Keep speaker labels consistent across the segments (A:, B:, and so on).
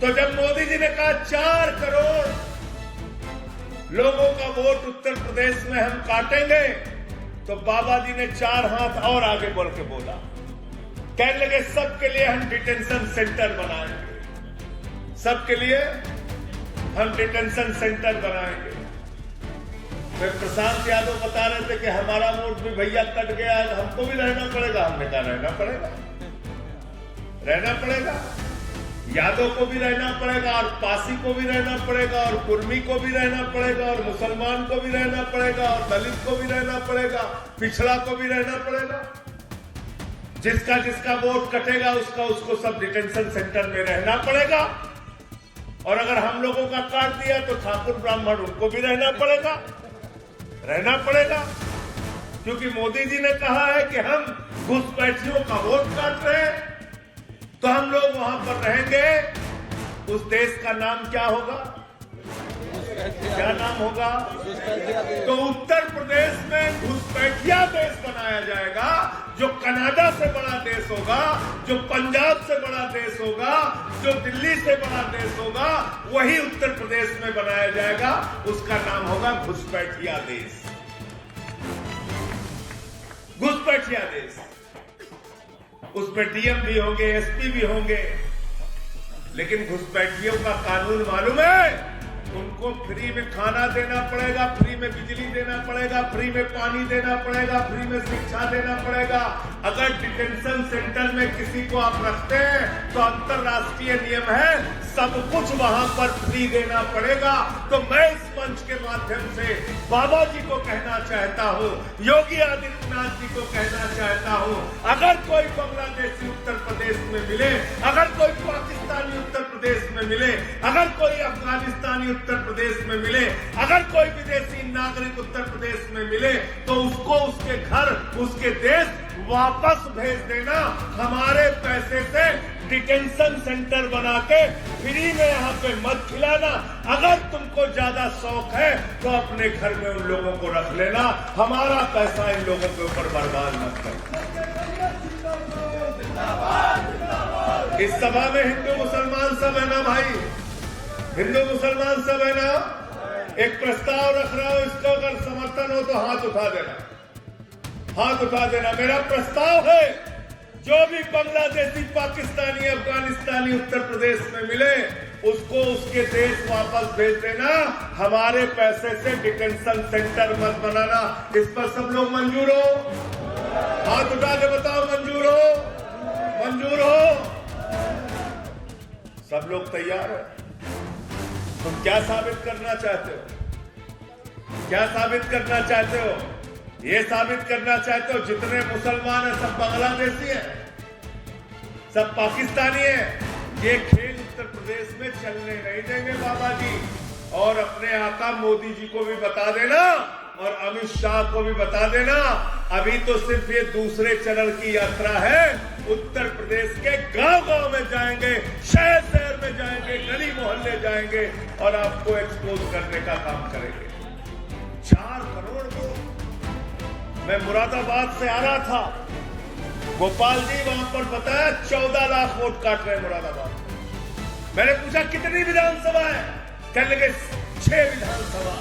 A: तो जब मोदी जी ने कहा 4 करोड़ लोगों का वोट उत्तर प्रदेश में हम काटेंगे, तो बाबा जी ने 4 हाथ और आगे बढ़ के बोला, कहने लगे सबके लिए हम डिटेंशन सेंटर बनाएंगे, सबके लिए हम डिटेंशन सेंटर बनाएंगे। फिर प्रशांत यादव बता रहे थे कि हमारा वोट भी भैया कट गया, हमको भी रहना पड़ेगा। हमने कहा रहना पड़ेगा, रहना पड़ेगा, यादव को भी रहना पड़ेगा, और पासी को भी रहना पड़ेगा, और कुर्मी को भी रहना पड़ेगा, और मुसलमान को भी रहना पड़ेगा, और दलित को भी रहना पड़ेगा, पिछड़ा को भी रहना पड़ेगा। जिसका जिसका वोट कटेगा उसको सब डिटेंशन सेंटर में रहना पड़ेगा। और अगर हम लोगों का काट दिया तो ठाकुर ब्राह्मण उनको भी रहना पड़ेगा, रहना पड़ेगा। क्योंकि मोदी जी ने कहा है कि हम घुसपैठियों का वोट काट रहे हैं, तो हम लोग वहां पर रहेंगे। उस देश का नाम क्या होगा? क्या नाम होगा? तो उत्तर प्रदेश में घुसपैठिया देश बनाया जाएगा। जो कनाडा से बड़ा देश होगा, जो पंजाब से बड़ा देश होगा, जो दिल्ली से बड़ा देश होगा, वही उत्तर प्रदेश में बनाया जाएगा। उसका नाम होगा घुसपैठिया देश, घुसपैठिया देश। उसमें डीएम भी होंगे, एसपी भी होंगे, लेकिन घुसपैठियों का कानून मालूम है? उनको फ्री में खाना देना पड़ेगा, फ्री में बिजली देना पड़ेगा, फ्री में पानी देना पड़ेगा, फ्री में शिक्षा देना पड़ेगा। अगर डिटेंशन सेंटर में किसी को आप रखते हैं तो अंतर्राष्ट्रीय नियम है, सब कुछ वहां पर फ्री देना पड़ेगा। तो मैं इस मंच के माध्यम से बाबा जी को कहना चाहता हूं, योगी आदित्यनाथ जी को कहना चाहता हूं, अगर कोई बांग्लादेशी उत्तर प्रदेश में मिले, अगर कोई पाकिस्तानी उत्तर प्रदेश में मिले, अगर कोई अफगानिस्तानी उत्तर प्रदेश में मिले, अगर कोई विदेशी नागरिक उत्तर प्रदेश में मिले, तो उसको उसके घर, उसके देश वापस भेज देना। हमारे पैसे से डिटेंशन सेंटर बना के फ्री में यहाँ पे मत खिलाना। अगर तुमको ज्यादा शौक है तो अपने घर में उन लोगों को रख लेना, हमारा पैसा इन लोगों के ऊपर बर्बाद मत कर। इस सभा में हिंदू मुसलमान सब है ना भाई, हिंदू मुसलमान सब है ना। एक प्रस्ताव रख रहा हूं, इसको अगर समर्थन हो तो हाथ उठा देना, हाथ उठा देना। मेरा प्रस्ताव है, जो भी बांग्लादेशी, पाकिस्तानी, अफगानिस्तानी उत्तर प्रदेश में मिले, उसको उसके देश वापस भेज देना। हमारे पैसे से डिटेंशन सेंटर मत बनाना। इस पर सब लोग मंजूर हो? हाथ उठा के बताओ मंजूर हो? मंजूर हो? सब लोग तैयार है? तुम क्या साबित करना चाहते हो? क्या साबित करना चाहते हो? ये साबित करना चाहते हो जितने मुसलमान हैं सब बांग्लादेशी हैं, सब पाकिस्तानी हैं। ये खेल उत्तर प्रदेश में चलने नहीं देंगे बाबा जी। और अपने आका मोदी जी को भी बता देना, और अमित शाह को भी बता देना, अभी तो सिर्फ ये दूसरे चरण की यात्रा है। उत्तर प्रदेश के गांव-गांव में जाएंगे, शहर-शहर में जाएंगे, गली मोहल्ले जाएंगे, और आपको एक्सपोज करने का काम करेंगे। 4 करोड़ वोट। मैं मुरादाबाद से आ रहा था, गोपाल जी वहां पर बताया 14 लाख वोट काट रहे हैं मुरादाबाद। मैंने पूछा कितनी विधानसभा है? कहने लगे 6 विधानसभा,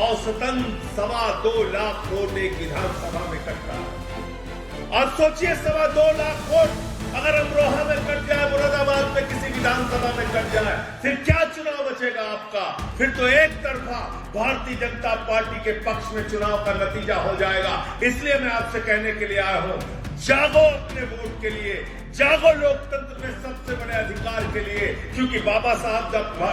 A: औसतन 2.25 लाख वोट एक विधानसभा में कट रहा है। और सोचिए 2.25 लाख वोट अगर अमरोहा में कट जाए, मुरादाबाद में किसी विधानसभा में कट जाए, फिर क्या चुनाव बचेगा आपका? फिर तो एक तरफा भारतीय जनता पार्टी के पक्ष में चुनाव का नतीजा हो जाएगा। इसलिए मैं आपसे कहने के लिए आया हूं, जागो अपने वोट के लिए, जागो लोकतंत्र में सबसे बड़े अधिकार के लिए। क्योंकि बाबा साहब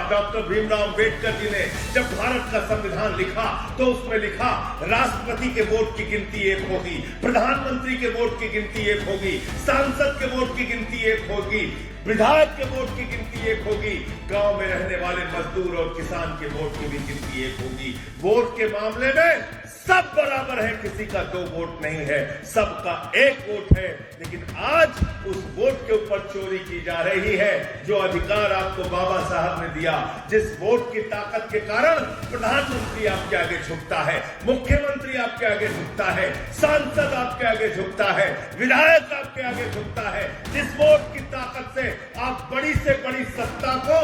A: डॉक्टर भीमराव अम्बेडकर जी ने जब भारत का संविधान लिखा तो उसमें लिखा राष्ट्रपति के वोट की गिनती 1 होगी, प्रधानमंत्री के वोट की गिनती 1 होगी, सांसद के वोट की गिनती 1 होगी, विधायक के वोट की गिनती 1 होगी, गांव में रहने वाले मजदूर और किसान के वोट की भी गिनती 1 होगी। वोट के मामले में सब बराबर है, किसी का 2 वोट नहीं है, सबका 1 वोट है। लेकिन आज उस वोट के ऊपर चोरी की जा रही है। जो अधिकार आपको बाबा साहब ने दिया, जिस वोट की ताकत के कारण प्रधानमंत्री आपके आगे झुकता है, मुख्यमंत्री आपके आगे झुकता है, सांसद आपके आगे झुकता है, विधायक आपके आगे झुकता है, जिस वोट की ताकत से आप बड़ी से बड़ी सत्ता को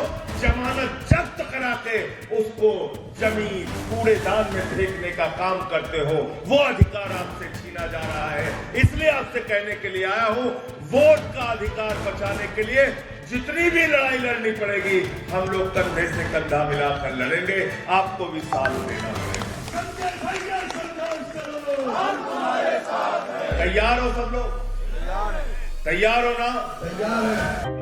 A: जमानत जब्त करा के उसको जमीन कूड़ेदान में फेंकने का काम करते हो, वो अधिकार आपसे छीना जा रहा है। इसलिए आपसे कहने के लिए आया हूं, वोट का अधिकार बचाने के लिए जितनी भी लड़ाई लड़नी पड़ेगी, हम लोग कंधे से कंधा मिलाकर लड़ेंगे। आपको भी साथ देना पड़ेगा। तैयार हो सब लोग? तैयार हो ना?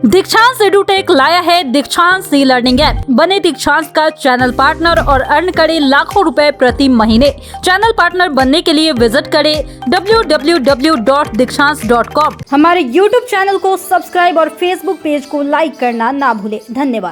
B: दीक्षांत एडुटेक लाया है दीक्षांत ई लर्निंग ऐप। बने दीक्षांत का चैनल पार्टनर और अर्न करें लाखों रुपए प्रति महीने। चैनल पार्टनर बनने के लिए विजिट करें www.dikshans.com। हमारे YouTube चैनल को सब्सक्राइब और Facebook पेज को लाइक करना ना भूलें। धन्यवाद।